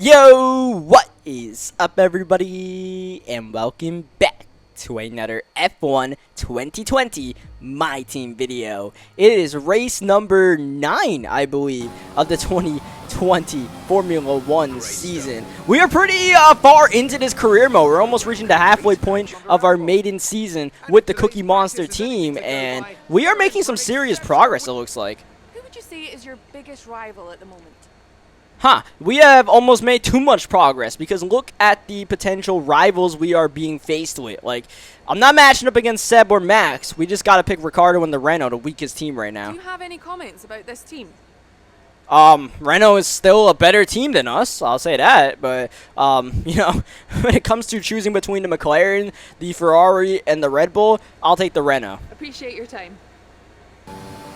Yo, what is up everybody, and welcome back to another F1 2020 My Team video. It is race number 9, I believe, of the 2020 Formula 1 season. We are pretty far into this career mode. We're almost reaching the halfway point of our maiden season with the Cookie Monster team, and we are making some serious progress, it looks like. Who would you say is your biggest rival at the moment? We have almost made too much progress, because look at the potential rivals we are being faced with. Like, I'm not matching up against Seb or Max. We just got to pick Ricardo and the Renault, the weakest team right now. Do you have any comments about this team? Renault is still a better team than us, I'll say that, but, you know, when it comes to choosing between the McLaren, the Ferrari, and the Red Bull, I'll take the Renault. Appreciate your time.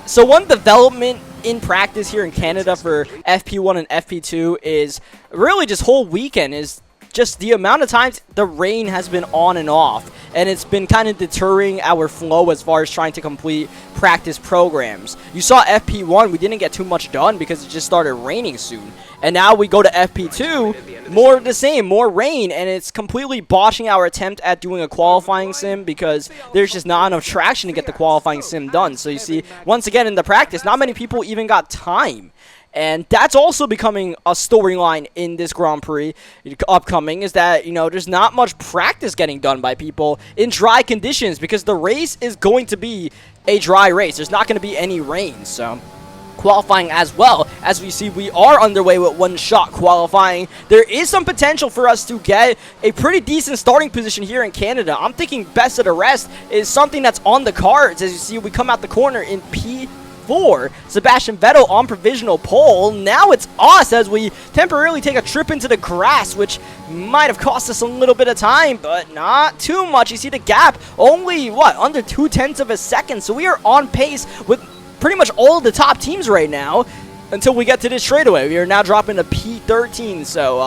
So one development in practice here in Canada for FP1 and FP2 is really just whole weekend is just the amount of times the rain has been on and off, and it's been kind of deterring our flow as far as trying to complete practice programs. You saw FP1, we didn't get too much done because it just started raining soon. And now we go to FP2, more of the same, more rain, and it's completely botching our attempt at doing a qualifying sim because there's just not enough traction to get the qualifying sim done. So you see, once again in the practice, not many people even got time. And that's also becoming a storyline in this Grand Prix upcoming, is that, you know, there's not much practice getting done by people in dry conditions because the race is going to be a dry race. There's not going to be any rain, so qualifying as well. As we see, we are underway with one-shot qualifying. There is some potential for us to get a pretty decent starting position here in Canada. I'm thinking best of the rest is something that's on the cards. As you see, we come out the corner in P4. Sebastian Vettel on provisional pole. Now it's us as we temporarily take a trip into the grass, which might have cost us a little bit of time, but not too much. You see the gap, only, what, under 0.2 of a second. So we are on pace with pretty much all of the top teams right now until we get to this straightaway. We are now dropping to P13, so,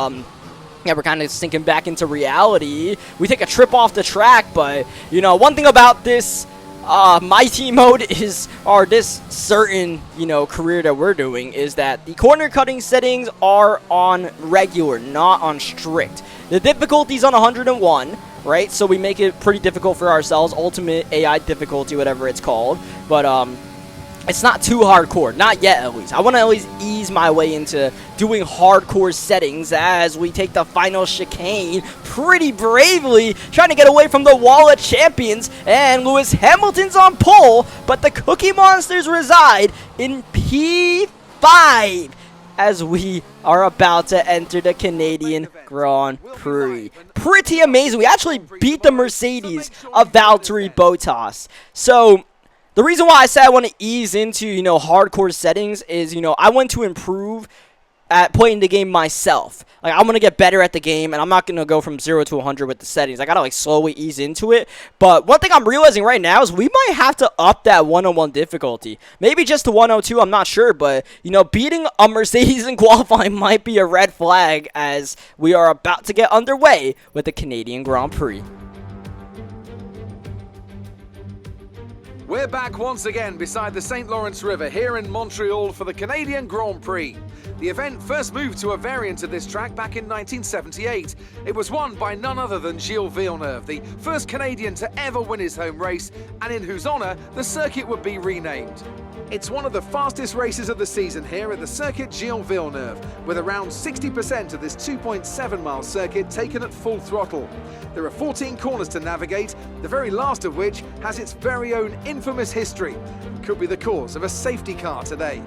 yeah, we're kind of sinking back into reality. We take a trip off the track, but, you know, one thing about this my team mode is, or this certain, you know, career that we're doing, is that the corner cutting settings are on regular, not on strict. The difficulty's on 101, right? So we make it pretty difficult for ourselves, ultimate AI difficulty, whatever it's called. But it's not too hardcore, not yet at least. I want to at least ease my way into doing hardcore settings as we take the final chicane pretty bravely, trying to get away from the wall of champions, and Lewis Hamilton's on pole, but the Cookie Monsters reside in P5 as we are about to enter the Canadian Grand Prix. Pretty amazing. We actually beat the Mercedes of Valtteri Bottas. So the reason why I said I want to ease into, you know, hardcore settings is, you know, I want to improve at playing the game myself. Like, I'm going to get better at the game, and I'm not going to go from 0 to 100 with the settings. I got to, like, slowly ease into it. But one thing I'm realizing right now is we might have to up that 101 difficulty. Maybe just to 102, I'm not sure. But, you know, beating a Mercedes in qualifying might be a red flag as we are about to get underway with the Canadian Grand Prix. We're back once again beside the St. Lawrence River here in Montreal for the Canadian Grand Prix. The event first moved to a variant of this track back in 1978. It was won by none other than Gilles Villeneuve, the first Canadian to ever win his home race, and in whose honour the circuit would be renamed. It's one of the fastest races of the season here at the circuit Gilles Villeneuve, with around 60% of this 2.7-mile circuit taken at full throttle. There are 14 corners to navigate, the very last of which has its very own infamous history and could be the cause of a safety car today.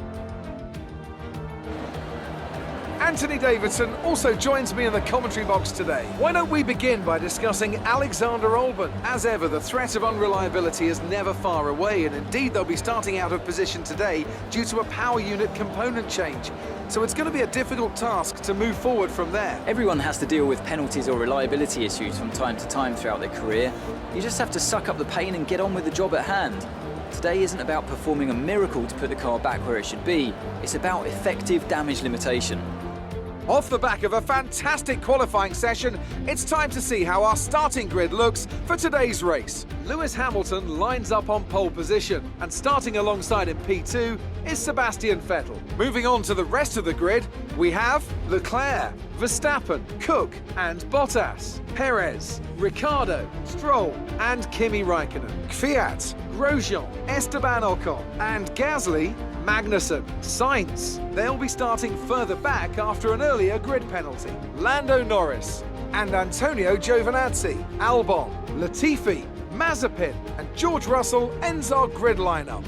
Anthony Davidson also joins me in the commentary box today. Why don't we begin by discussing Alexander Albon? As ever, the threat of unreliability is never far away, and indeed they'll be starting out of position today due to a power unit component change. So it's going to be a difficult task to move forward from there. Everyone has to deal with penalties or reliability issues from time to time throughout their career. You just have to suck up the pain and get on with the job at hand. Today isn't about performing a miracle to put the car back where it should be. It's about effective damage limitation. Off the back of a fantastic qualifying session, it's time to see how our starting grid looks for today's race. Lewis Hamilton lines up on pole position, and starting alongside in P2 is Sebastian Vettel. Moving on to the rest of the grid, We have Leclerc, Verstappen, Cook and Bottas, Perez, Ricciardo, Stroll and Kimi Raikkonen, Kvyat, Grosjean, Esteban Ocon and Gasly, Magnussen, Sainz. They'll be starting further back after an earlier grid penalty. Lando Norris and Antonio Giovinazzi, Albon, Latifi, Mazepin and George Russell ends our grid lineup.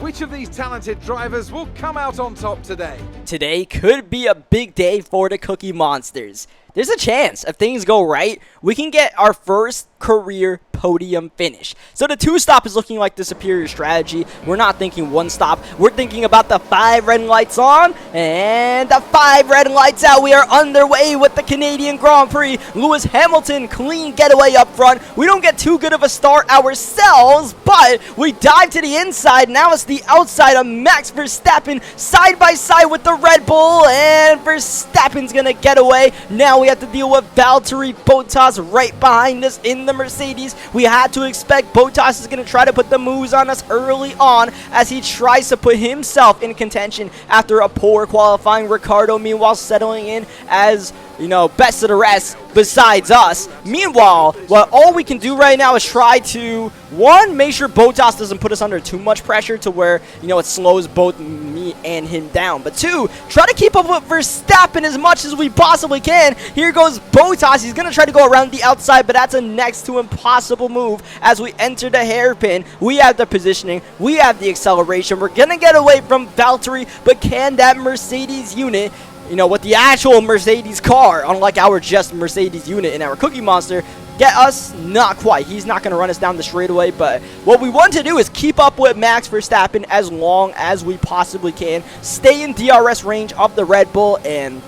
Which of these talented drivers will come out on top today? Today could be a big day for the Cookie Monsters. There's a chance, if things go right, we can get our first career podium finish. So the 2-stop is looking like the superior strategy. We're not thinking 1-stop. We're thinking about the 5 red lights on and the 5 red lights out. We are underway with the Canadian Grand Prix. Lewis Hamilton, clean getaway up front. We don't get too good of a start ourselves, but we dive to the inside. Now it's the outside of Max Verstappen side by side with the Red Bull, and Verstappen's gonna get away. Now we have to deal with Valtteri Bottas right behind us in the Mercedes. We had to expect Bottas is going to try to put the moves on us early on as he tries to put himself in contention after a poor qualifying. Ricciardo, meanwhile, settling in as, you know, best of the rest besides us. Meanwhile, all we can do right now is try to, one, make sure Bottas doesn't put us under too much pressure to where, you know, it slows both me and him down. But two, try to keep up with Verstappen as much as we possibly can. Here goes Bottas. He's going to try to go around the outside, but that's a next to impossible move as we enter the hairpin. We have the positioning. We have the acceleration. We're going to get away from Valtteri, but can that Mercedes unit, you know, with the actual Mercedes car, unlike our just Mercedes unit in our Cookie Monster, get us? Not quite. He's not going to run us down the straightaway, but what we want to do is keep up with Max Verstappen as long as we possibly can, stay in DRS range of the Red Bull, and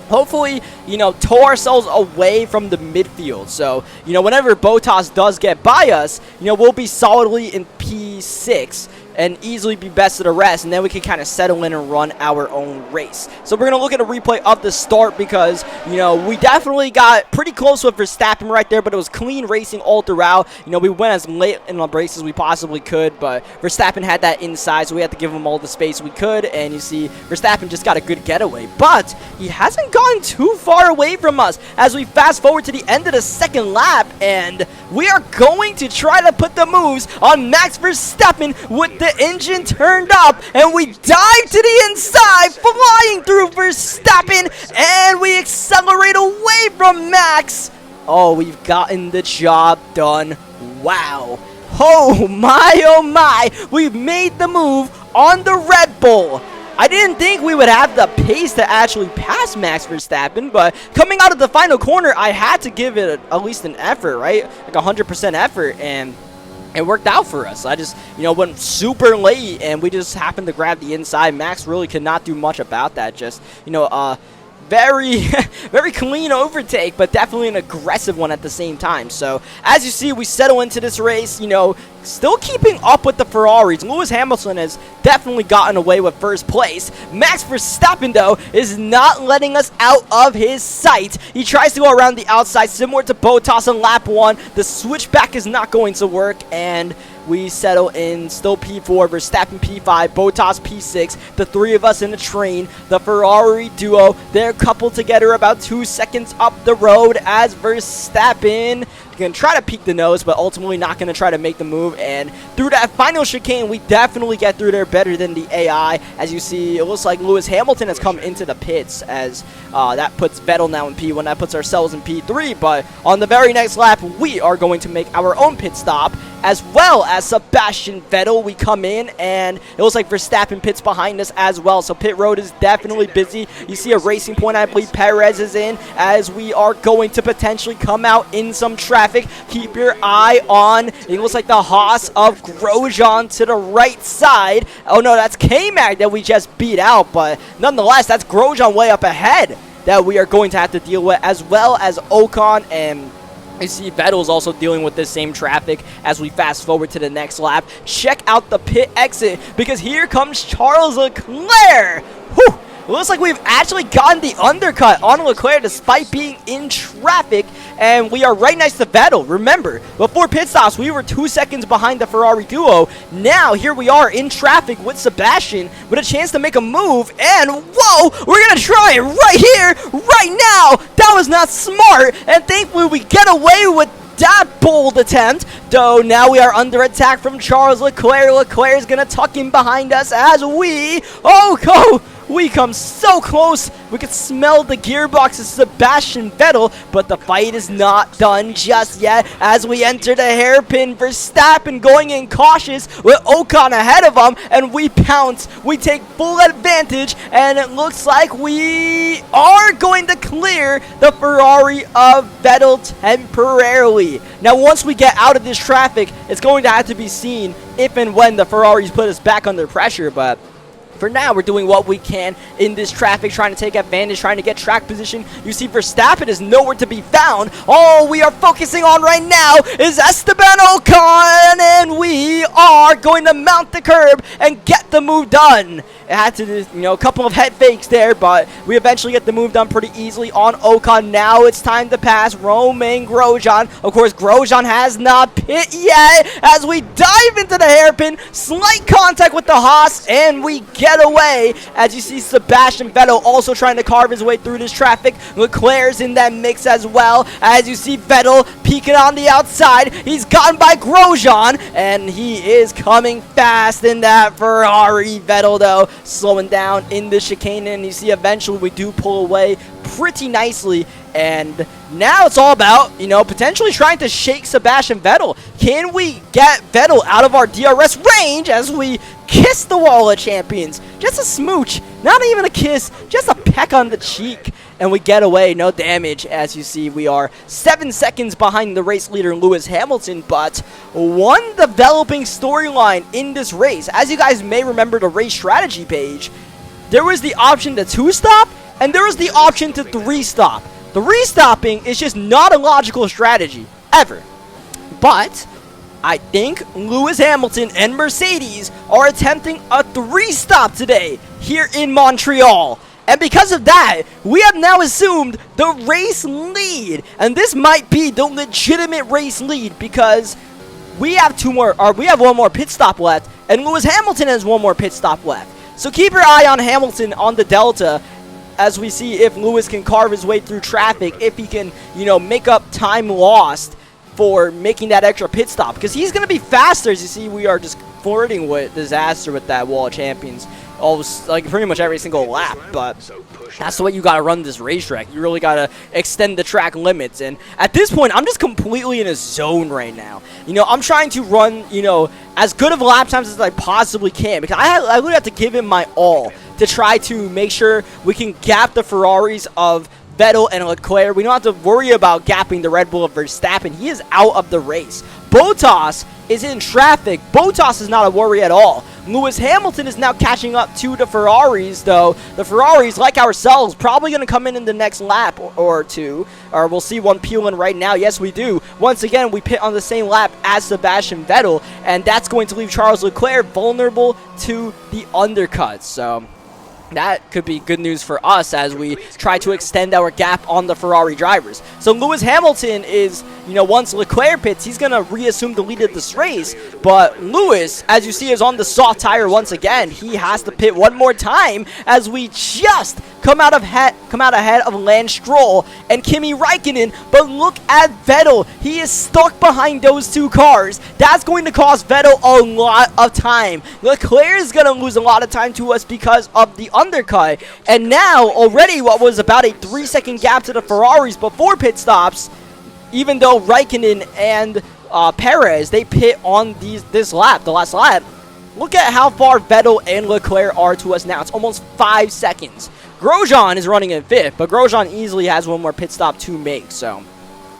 hopefully, you know, tow ourselves away from the midfield. So, you know, whenever Bottas does get by us, you know, we'll be solidly in P6 and easily be best of the rest, and then we can kind of settle in and run our own race. So we're going to look at a replay of the start because, you know, we definitely got pretty close with Verstappen right there, but it was clean racing all throughout. You know, we went as late in the race as we possibly could, but Verstappen had that inside, so we had to give him all the space we could, and you see Verstappen just got a good getaway, but he hasn't gone too far away from us as we fast forward to the end of the second lap, and we are going to try to put the moves on Max Verstappen with the engine turned up, and we dive to the inside, flying through Verstappen, and we accelerate away from Max. Oh, we've gotten the job done. Wow. Oh my, we've made the move on the Red Bull. I didn't think we would have the pace to actually pass Max Verstappen, but coming out of the final corner, I had to give it at least an effort, right? Like 100% effort, and it worked out for us. I just, you know, went super late, and we just happened to grab the inside. Max really could not do much about that. Just, you know, very, very clean overtake, but definitely an aggressive one at the same time. So, as you see, we settle into this race, you know, still keeping up with the Ferraris. Lewis Hamilton has definitely gotten away with first place. Max Verstappen, though, is not letting us out of his sight. He tries to go around the outside, similar to Bottas on lap 1. The switchback is not going to work, and we settle in still P4, Verstappen P5, Bottas P6, the three of us in the train, the Ferrari duo. They're coupled together about 2 seconds up the road as Verstappen going to try to peek the nose, but ultimately not going to try to make the move. And through that final chicane, we definitely get through there better than the AI. As you see, it looks like Lewis Hamilton has come into the pits as that puts Vettel now in P1. That puts ourselves in P3, but on the very next lap, we are going to make our own pit stop, as well as Sebastian Vettel. We come in, and it looks like Verstappen pits behind us as well. So pit road is definitely busy. You see a racing point, I believe Perez is in, as we are going to potentially come out in some traffic. Keep your eye on, it looks like the Haas of Grosjean to the right side. Oh no, that's K-Mag that we just beat out, but nonetheless, that's Grosjean way up ahead that we are going to have to deal with, as well as Ocon, and you see Vettel's also dealing with this same traffic as we fast forward to the next lap. Check out the pit exit, because here comes Charles Leclerc. Whew. It looks like we've actually gotten the undercut on Leclerc despite being in traffic, and we are right next to Vettel. Remember, before pit stops, we were 2 seconds behind the Ferrari duo. Now, here we are in traffic with Sebastian with a chance to make a move, and whoa, we're going to try it right here, right now. That was not smart, and thankfully we get away with that bold attempt, though now we are under attack from Charles Leclerc. Leclerc is going to tuck in behind us as we come so close. We could smell the gearbox of Sebastian Vettel, but the fight is not done just yet as we enter the hairpin. Verstappen going in cautious with Ocon ahead of him, and we pounce. We take full advantage, and it looks like we are going to clear the Ferrari of Vettel temporarily. Now, once we get out of this traffic, it's going to have to be seen if and when the Ferraris put us back under pressure, but for now, we're doing what we can in this traffic, trying to take advantage, trying to get track position. You see Verstappen is nowhere to be found. All we are focusing on right now is Esteban Ocon, and we are going to mount the curb and get the move done. It had to do, a couple of head fakes there, but we eventually get the move done pretty easily on Ocon. Now it's time to pass Romain Grosjean. Of course, Grosjean has not pit yet as we dive into the hairpin. Slight contact with the Haas, and we get away. As you see Sebastian Vettel also trying to carve his way through this traffic. Leclerc's in that mix as well. As you see Vettel peeking on the outside. He's gotten by Grosjean, and he is coming fast in that Ferrari. Vettel, though, slowing down in the chicane, and you see eventually we do pull away pretty nicely, and now it's all about, potentially trying to shake Sebastian Vettel. Can we get Vettel out of our DRS range as we kiss the wall of champions? Just a smooch, not even a kiss, just a peck on the cheek, and we get away, no damage. As you see, we are 7 seconds behind the race leader Lewis Hamilton, but one developing storyline in this race. As you guys may remember the race strategy page, there was the option to 2-stop, and there was the option to 3-stop. The restopping is just not a logical strategy, ever. But I think Lewis Hamilton and Mercedes are attempting a 3-stop today here in Montreal. And because of that, we have now assumed the race lead. And this might be the legitimate race lead because we have one more pit stop left, and Lewis Hamilton has one more pit stop left. So keep your eye on Hamilton on the Delta as we see if Lewis can carve his way through traffic, if he can, make up time lost for making that extra pit stop. Because he's going to be faster. As you see, we are just flirting with disaster with that wall of champions. Pretty much every single lap, but that's the way you got to run this racetrack. You really got to extend the track limits, and at this point, I'm just completely in a zone right now. I'm trying to run, as good of lap times as I possibly can, because I really have to give it my all to try to make sure we can gap the Ferraris of Vettel and Leclerc. We don't have to worry about gapping the Red Bull of Verstappen. He is out of the race. Bottas is in traffic. Bottas is not a worry at all. Lewis Hamilton is now catching up to the Ferraris, though. The Ferraris, like ourselves, probably going to come in the next lap or two. Or we'll see one peel in right now. Yes, we do. Once again, we pit on the same lap as Sebastian Vettel, and that's going to leave Charles Leclerc vulnerable to the undercuts. So that could be good news for us as we try to extend our gap on the Ferrari drivers. So Lewis Hamilton is, once Leclerc pits, he's going to reassume the lead of this race. But Lewis, as you see, is on the soft tire once again. He has to pit one more time as we just come out ahead of Lance Stroll and Kimi Räikkönen. But look at Vettel. He is stuck behind those two cars. That's going to cost Vettel a lot of time. Leclerc is going to lose a lot of time to us because of the undercut. And now, already what was about a 3-second gap to the Ferraris before pit stops, even though Räikkönen and Perez, they pit on this lap, the last lap. Look at how far Vettel and Leclerc are to us now. It's almost 5 seconds. Grosjean is running in 5th, but Grosjean easily has one more pit stop to make. So,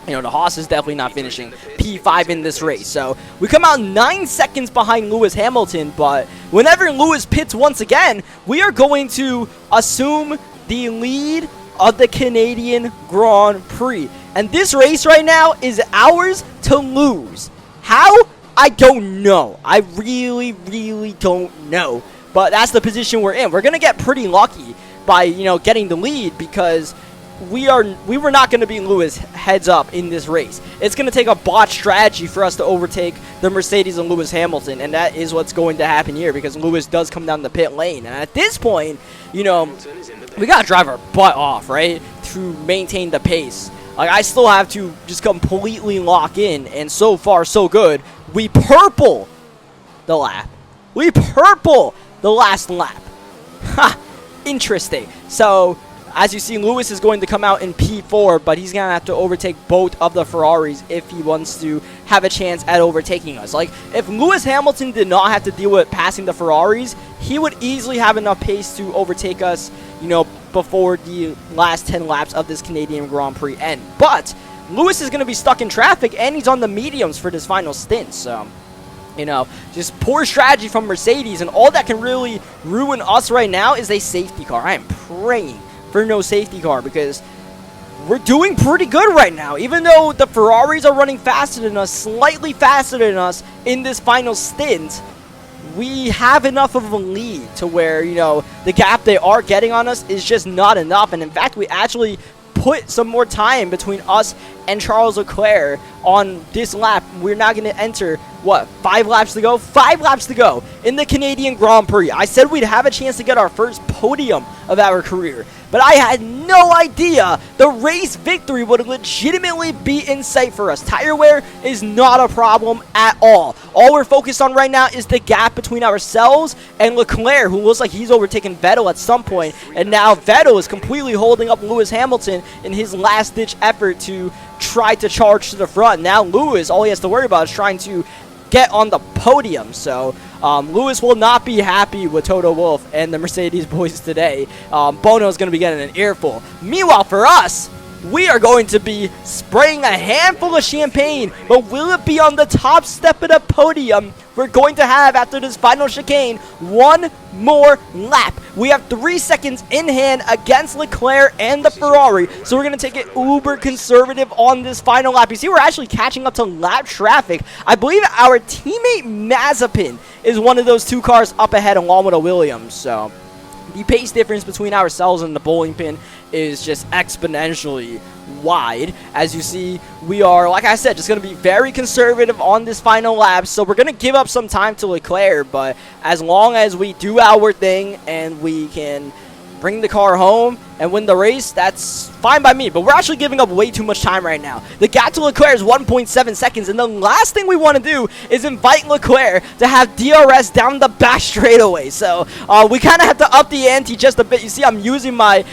the Haas is definitely not finishing P5 in this race. So, we come out 9 seconds behind Lewis Hamilton, but whenever Lewis pits once again, we are going to assume the lead of the Canadian Grand Prix. And this race right now is ours to lose. How? I don't know. I really, really don't know. But that's the position we're in. We're going to get pretty lucky by, you know, getting the lead, because we were not going to be Lewis heads up in this race. It's going to take a bot strategy for us to overtake the Mercedes and Lewis Hamilton, and that is what's going to happen here, because Lewis does come down the pit lane. And at this point, you know, we got to drive our butt off, right, to maintain the pace. Like, I still have to just completely lock in, and so far, so good. We purple the lap. We purple the last lap. Ha! Interesting. So, as you see, Lewis is going to come out in P4, but he's going to have to overtake both of the Ferraris if he wants to have a chance at overtaking us. Like, if Lewis Hamilton did not have to deal with passing the Ferraris, he would easily have enough pace to overtake us, you know, before the last 10 laps of this Canadian Grand Prix end. But Lewis is going to be stuck in traffic, and he's on the mediums for this final stint, so, you know, just poor strategy from Mercedes, and all that can really ruin us right now is a safety car. I am praying for no safety car, because we're doing pretty good right now. Even though the Ferraris are running faster than us, slightly faster than us in this final stint, we have enough of a lead to where, you know, the gap they are getting on us is just not enough. And in fact, we actually put some more time between us and Charles Leclerc on this lap. We're now going to enter, what, 5 laps to go? 5 laps to go in the Canadian Grand Prix. I said we'd have a chance to get our first podium of our career, but I had no idea the race victory would legitimately be in sight for us. Tire wear is not a problem at all. All we're focused on right now is the gap between ourselves and Leclerc, who looks like he's overtaken Vettel at some point, and now Vettel is completely holding up Lewis Hamilton in his last-ditch effort to try to charge to the front. Now Lewis, all he has to worry about is trying to get on the podium. So Lewis will not be happy with Toto Wolff and the Mercedes boys today. Bono is going to be getting an earful. Meanwhile, for us, we are going to be spraying a handful of champagne, but will it be on the top step of the podium? We're going to have, after this final chicane, one more lap. We have 3 seconds in hand against Leclerc and the Ferrari, so we're going to take it uber conservative on this final lap. You see, we're actually catching up to lap traffic. I believe our teammate Mazepin is one of those 2 cars up ahead along with a Williams, so the pace difference between ourselves and the bowling pin is just exponentially wide. As you see, we are, like I said, just going to be very conservative on this final lap. So we're going to give up some time to Leclerc, but as long as we do our thing and we can bring the car home and win the race, that's fine by me. But we're actually giving up way too much time right now. The gap to Leclerc is 1.7 seconds, and the last thing we want to do is invite Leclerc to have DRS down the back straightaway. So we kind of have to up the ante just a bit. You see, I'm using my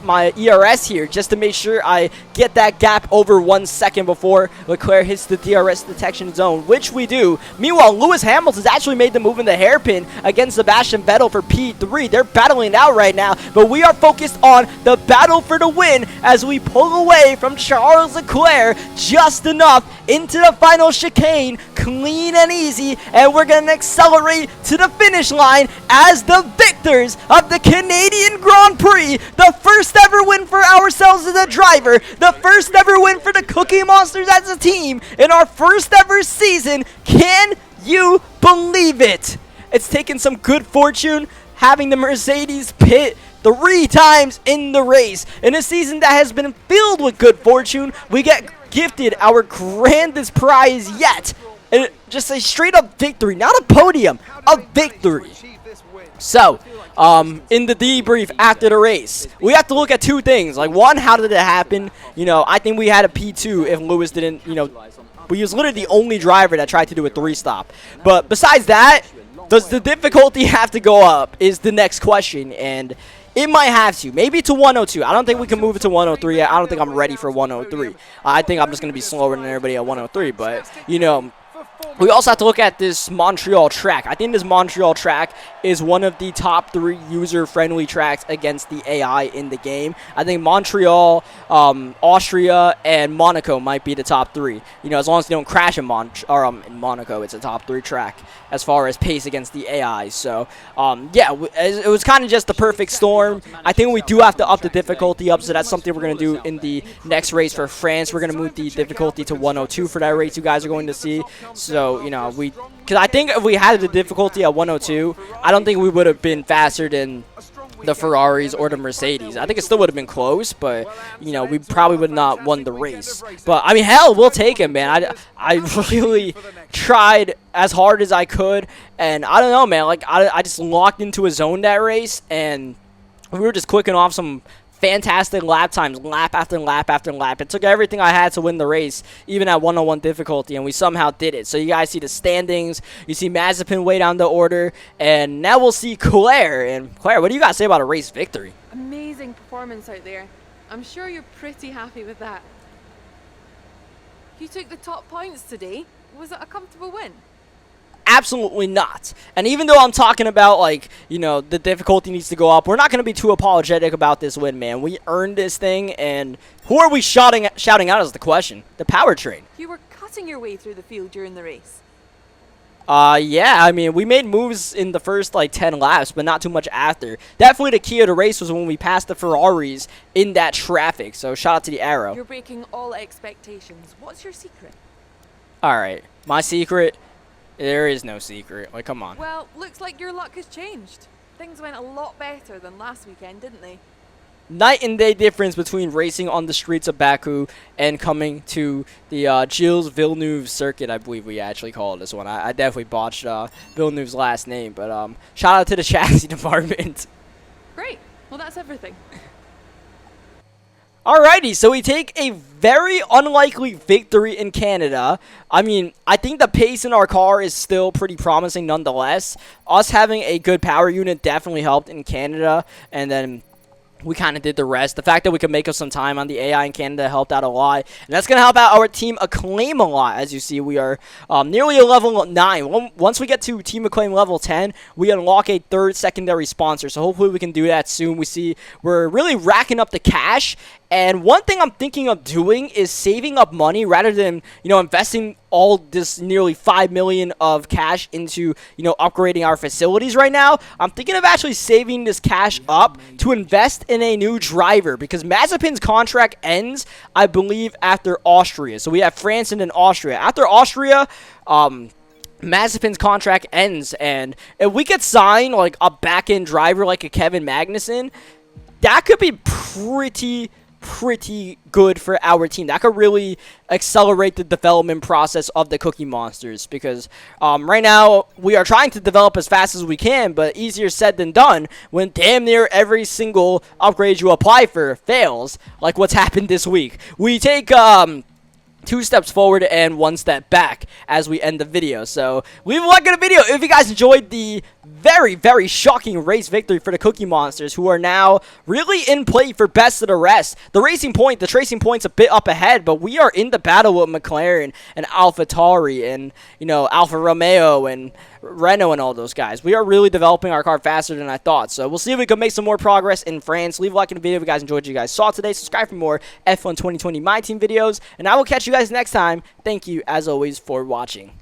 my ERS here just to make sure I get that gap over 1 second before Leclerc hits the DRS detection zone, which we do. Meanwhile, Lewis Hamilton's actually made the move in the hairpin against Sebastian Vettel for P3. They're battling it out right now, but we are focused on the battle for the win as we pull away from Charles Leclerc just enough into the final chicane, clean and easy, and we're going to accelerate to the finish line as the victors of the Canadian Grand Prix, the first ever win for ourselves as a driver, the first ever win for the Cookie Monsters as a team in our first ever season. Can you believe it? It's taken some good fortune having the Mercedes pit 3 times in the race. In a season that has been filled with good fortune, we get gifted our grandest prize yet. And just a straight up victory, not a podium, a victory. So, in the debrief after the race, we have to look at 2 things. Like, one, how did it happen? You know, I think we had a P2 if Lewis didn't, you know, he was literally the only driver that tried to do a 3-stop. But besides that, does the difficulty have to go up is the next question, and it might have to. Maybe to 102. I don't think we can move it to 103 yet. I don't think I'm ready for 103. I think I'm just going to be slower than everybody at 103, but, you know, we also have to look at this Montreal track. I think this Montreal track is one of the top 3 user-friendly tracks against the AI in the game. I think Montreal, Austria, and Monaco might be the top 3. You know, as long as they don't crash in Monaco, it's a top 3 track as far as pace against the AI. So, yeah, it was kind of just the perfect storm. I think we do have to up the difficulty up, so that's something we're going to do in the next race for France. We're going to move the difficulty to 102 for that race you guys are going to see. So, you know, because I think if we had the difficulty at 102, I don't think we would have been faster than the Ferraris or the Mercedes. I think it still would have been close, but, you know, we probably would not won the race. But, I mean, hell, we'll take it, man. I really tried as hard as I could, and I don't know, man. Like, I just locked into a zone that race, and we were just clicking off some fantastic lap times, lap after lap after lap. It took everything I had to win the race, even at 1-on-1 difficulty, and we somehow did it. So you guys see the standings. You see Mazepin way down the order, and now we'll see Claire. And Claire, what do you guys say about a race victory? Amazing performance out there. I'm sure you're pretty happy with that. You took the top points today. Was it a comfortable win? Absolutely not. And even though I'm talking about, like, you know, the difficulty needs to go up, we're not going to be too apologetic about this win, man. We earned this thing, and who are we shouting out is the question. The powertrain. You were cutting your way through the field during the race. Yeah, I mean, we made moves in the first, like, 10 laps, but not too much after. Definitely the key of the race was when we passed the Ferraris in that traffic, so shout out to the arrow. You're breaking all expectations. What's your secret? All right, my secret... There is no secret. Like, come on. Well, looks like your luck has changed. Things went a lot better than last weekend, didn't they? Night and day difference between racing on the streets of Baku and coming to the Gilles Villeneuve circuit, I believe we actually call this one. I definitely botched Villeneuve's last name, but shout out to the chassis department. Great. Well, that's everything. Alrighty, so we take a very unlikely victory in Canada. I mean, I think the pace in our car is still pretty promising nonetheless. Us having a good power unit definitely helped in Canada, and then we kind of did the rest. The fact that we could make up some time on the AI in Canada helped out a lot. And that's going to help out our Team Acclaim a lot. As you see, we are nearly a level 9. Once we get to Team Acclaim level 10, we unlock a third secondary sponsor. So hopefully we can do that soon. We see we're really racking up the cash. And one thing I'm thinking of doing is saving up money rather than, you know, investing all this nearly 5 million of cash into, you know, upgrading our facilities right now. I'm thinking of actually saving this cash up to invest in a new driver because Mazepin's contract ends, I believe, after Austria. So we have France and then Austria. After Austria, Mazepin's contract ends, and if we could sign like a back-end driver like a Kevin Magnussen, that could be pretty good for our team. That could really accelerate the development process of the Cookie Monsters because right now we are trying to develop as fast as we can, but easier said than done when damn near every single upgrade you apply for fails, like what's happened this week. We take 2 steps forward and 1 step back as we end the video. So leave a like on the video if you guys enjoyed the very shocking race victory for the Cookie Monsters, who are now really in play for best of the rest. The Tracing Point's a bit up ahead, but we are in the battle with McLaren and AlphaTauri and, you know, Alfa Romeo and Renault and all those guys. We are really developing our car faster than I thought. So we'll see if we can make some more progress in France. Leave a like in the video if you guys enjoyed what you guys saw today. Subscribe for more F1 2020 My Team videos, and I will catch you guys next time. Thank you, as always, for watching.